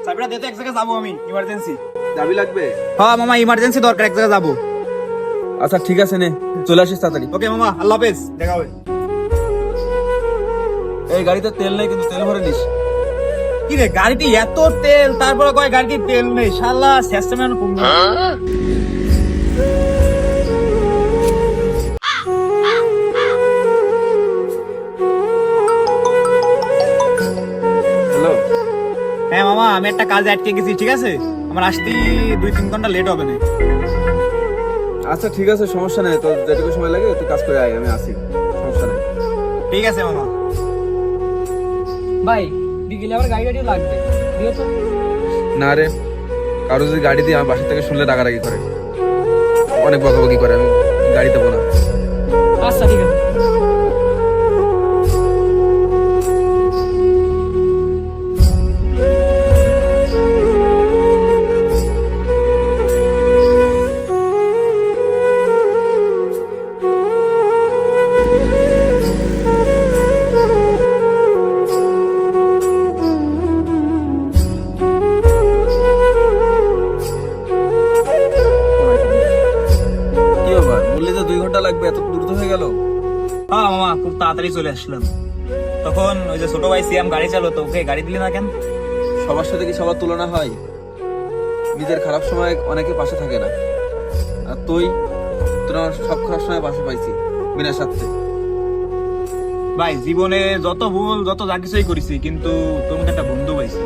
চাবিটা দে তো, এক জায়গায় যাবো আমি, ইমার্জেন্সি। চাবি লাগবে? হ্যাঁ মামা, ইমার্জেন্সি দরকার, এক জায়গায় যাবো। আচ্ছা ঠিক আছে, নে চলে আসিস তাড়াতাড়ি। ওকে মামা, আল্লাহ হাফেজ, দেখা হবে। এই গাড়িতে তেল নেই কিন্তু, তেল ভরে নিস। কি রে, গাড়িতে এত তেল, তারপরে কয় গাড়িতে তেল নেই, শালা সিস্টেমে কম। হ্যালো। হ্যাঁ মামা, আমি একটা কাজে আটকে গেছি, ঠিক আছে? আমার আসতে 2-3 ঘন্টা লেট হবে না। আচ্ছা ঠিক আছে, সমস্যা নেই, তোর যেটুকু সময় লাগে তুই কাজ করে আয়, আমি আসি, সমস্যা নেই। ঠিক আছে মামা। ভাই বিকেলে আবার গাড়ি গাড়িও লাগবে, দিও তো। না রে, কারো যদি গাড়ি দিয়ে আমার বাসা থেকে শুনলে রাগারাগি করে, অনেক বকাবকি করে, আমি গাড়ি দেবো না। আচ্ছা ঠিক আছে। কি ব্যাপার, বললি যে 2 ঘন্টা লাগবে, এত দ্রুত হয়ে গেল? হ্যাঁ মামা, খুব তাড়াতাড়ি চলে আসলাম। তখন ওই যে ছোট ভাই সিয়াম গাড়ি চালো, তো ওকে গাড়ি দিলি না কেন? সবার সাথে কি সবার তুলনা হয়? নিজের খারাপ সময় অনেকে পাশে থাকে না, আর তুই আমার সব খারাপ সময় পাশে পাইছি বিনা স্বার্থে। ভাই জীবনে যত ভুল, যত যা কিছুই করেছি, কিন্তু তোর মধ্যে একটা বন্ধু পাইছি।